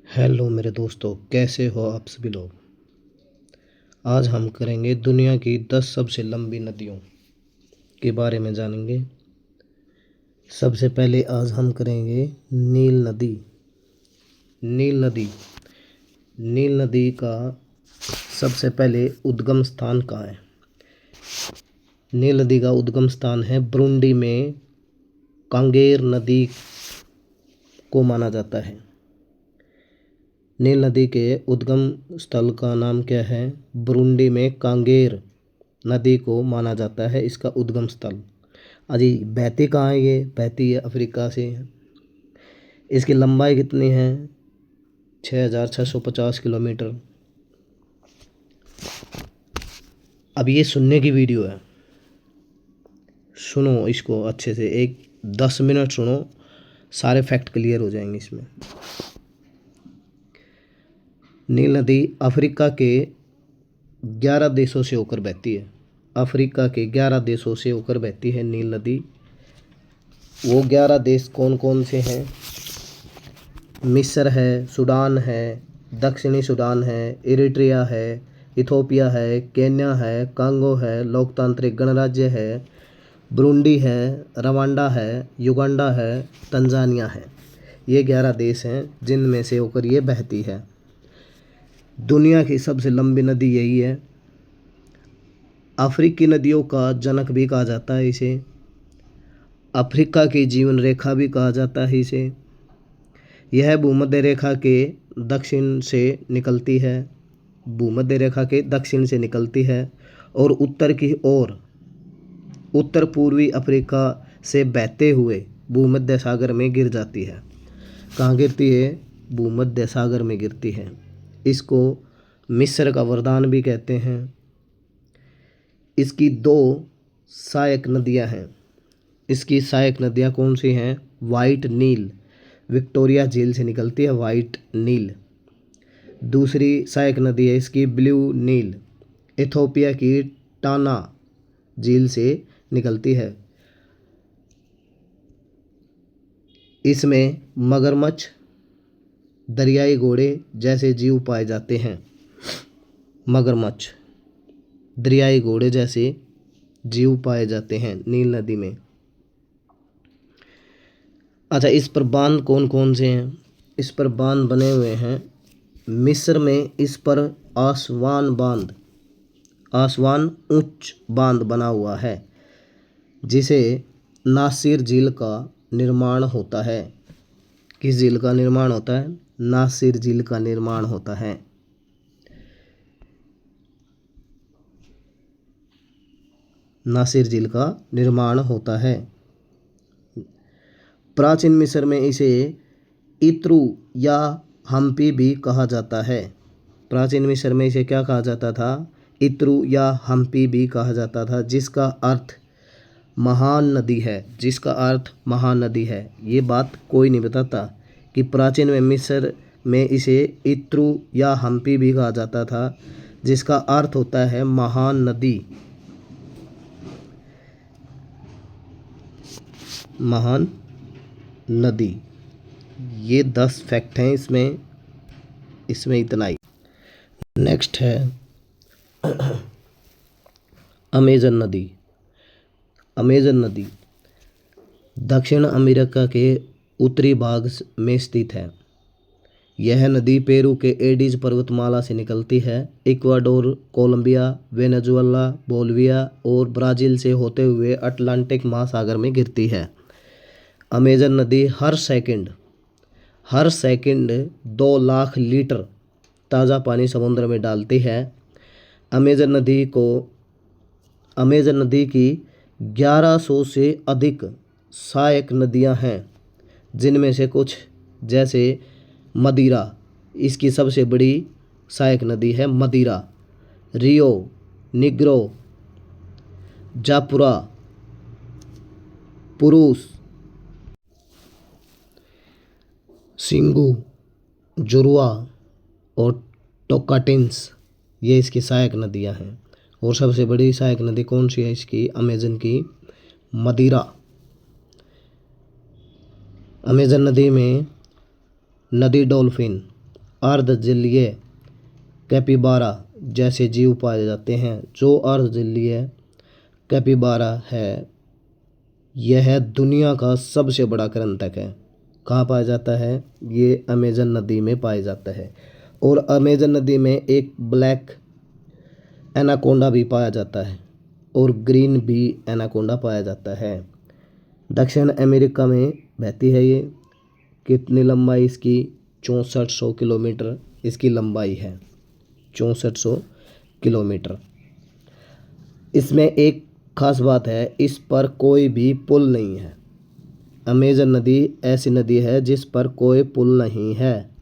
Hello मेरे दोस्तों, कैसे हो आप सभी लोग। आज हम करेंगे दुनिया की 10 सबसे लंबी नदियों के बारे में जानेंगे। सबसे पहले आज हम करेंगे नील नदी। नील नदी नील नदी का सबसे पहले उद्गम स्थान कहाँ है। नील नदी का उद्गम स्थान है ब्रुंडी में। कांगेर नदी को माना जाता है। नील नदी के उद्गम स्थल का नाम क्या है। ब्रुंडी में कांगेर नदी को माना जाता है इसका उद्गम स्थल। अजी बहती कहाँ है, ये बहती है अफ्रीका से। इसकी लंबाई कितनी है, 6,650 किलोमीटर। अब ये सुनने की वीडियो है, सुनो इसको अच्छे से, एक 10 मिनट सुनो, सारे फैक्ट क्लियर हो जाएंगे इसमें। नील नदी अफ्रीका के 11 देशों से होकर बहती है। अफ्रीका के 11 देशों से होकर बहती है नील नदी। वो 11 देश कौन कौन से हैं। मिस्र है, सूडान है, दक्षिणी सूडान है, इरिट्रिया है, इथोपिया है, केन्या है, कांगो है, लोकतांत्रिक गणराज्य है, ब्रुंडी है, रवांडा है, युगांडा है, तंजानिया है। ये 11 देश हैं जिनमें से होकर ये बहती है। दुनिया की सबसे लंबी नदी यही है। अफ्रीकी नदियों का जनक भी कहा जाता है इसे। अफ्रीका की जीवन रेखा भी कहा जाता है इसे। यह भूमध्य रेखा के दक्षिण से निकलती है। भूमध्य रेखा के दक्षिण से निकलती है और उत्तर की ओर उत्तर पूर्वी अफ्रीका से बहते हुए भूमध्य सागर में गिर जाती है। कहाँ गिरती है, भूमध्य सागर में गिरती है। इसको मिस्र का वरदान भी कहते हैं। इसकी 2 सहायक नदियां हैं। इसकी सहायक नदियां कौन सी हैं। वाइट नील, विक्टोरिया झील से निकलती है वाइट नील। दूसरी सहायक नदी है इसकी ब्लू नील, इथोपिया की टाना झील से निकलती है। इसमें मगरमच्छ, दरियाई घोड़े जैसे जीव पाए जाते हैं। मगरमच्छ, दरियाई घोड़े जैसे जीव पाए जाते हैं नील नदी में। अच्छा, इस पर बांध कौन कौन से हैं। इस पर बांध बने हुए हैं। मिस्र में इस पर आसवान उच्च बांध बना हुआ है जिसे नासिर झील का निर्माण होता है। किस झील का निर्माण होता है, नासिर झील का निर्माण होता है। नासिर झील का निर्माण होता है। प्राचीन मिस्र में इसे इत्रु या हम्पी भी कहा जाता है। प्राचीन मिस्र में इसे क्या कहा जाता था, इत्रु या हम्पी भी कहा जाता था, जिसका अर्थ महान नदी है। जिसका अर्थ महान नदी है। ये बात कोई नहीं बताता कि प्राचीन में मिस्र में इसे इत्रु या हम्पी भी कहा जाता था, जिसका अर्थ होता है महान नदी। महान नदी। ये 10 फैक्ट हैं इसमें इतना ही। नेक्स्ट है अमेजन नदी। अमेजन नदी दक्षिण अमेरिका के उत्तरी भाग में स्थित है। यह नदी पेरू के एडीज पर्वतमाला से निकलती है। इक्वाडोर, कोलंबिया, वेनेजुएला, बोलिविया और ब्राज़ील से होते हुए अटलांटिक महासागर में गिरती है। अमेजन नदी हर सेकंड 2 लाख लीटर ताज़ा पानी समुद्र में डालती है। अमेजन नदी की 1100 से अधिक सहायक नदियां हैं, जिनमें से कुछ जैसे मदिरा, इसकी सबसे बड़ी सहायक नदी है मदिरा, रियो निग्रो, जापुरा, पुरुष, सिंगू, जुरुआ और टोकाटिन्स, ये इसकी सहायक नदियां हैं। और सबसे बड़ी सहायक नदी कौन सी है इसकी, अमेजन की मदिरा। अमेजन नदी में नदी डॉल्फिन अर्धजलीय कैपिबारा जैसे जीव पाए जाते हैं। जो अर्धजलीय कैपिबारा है यह दुनिया का सबसे बड़ा कृंतक है। कहाँ पाया जाता है? ये अमेजन नदी में पाया जाता है। और अमेजन नदी में एक ब्लैक एनाकोंडा भी पाया जाता है और ग्रीन भी एनाकोंडा पाया जाता है। दक्षिण अमेरिका में बहती है ये। कितनी लंबाई इसकी? 6400 किलोमीटर इसकी लंबाई है। 6400 किलोमीटर। इसमें एक खास बात है, इस पर कोई भी पुल नहीं है। अमेजन नदी ऐसी नदी है जिस पर कोई पुल नहीं है।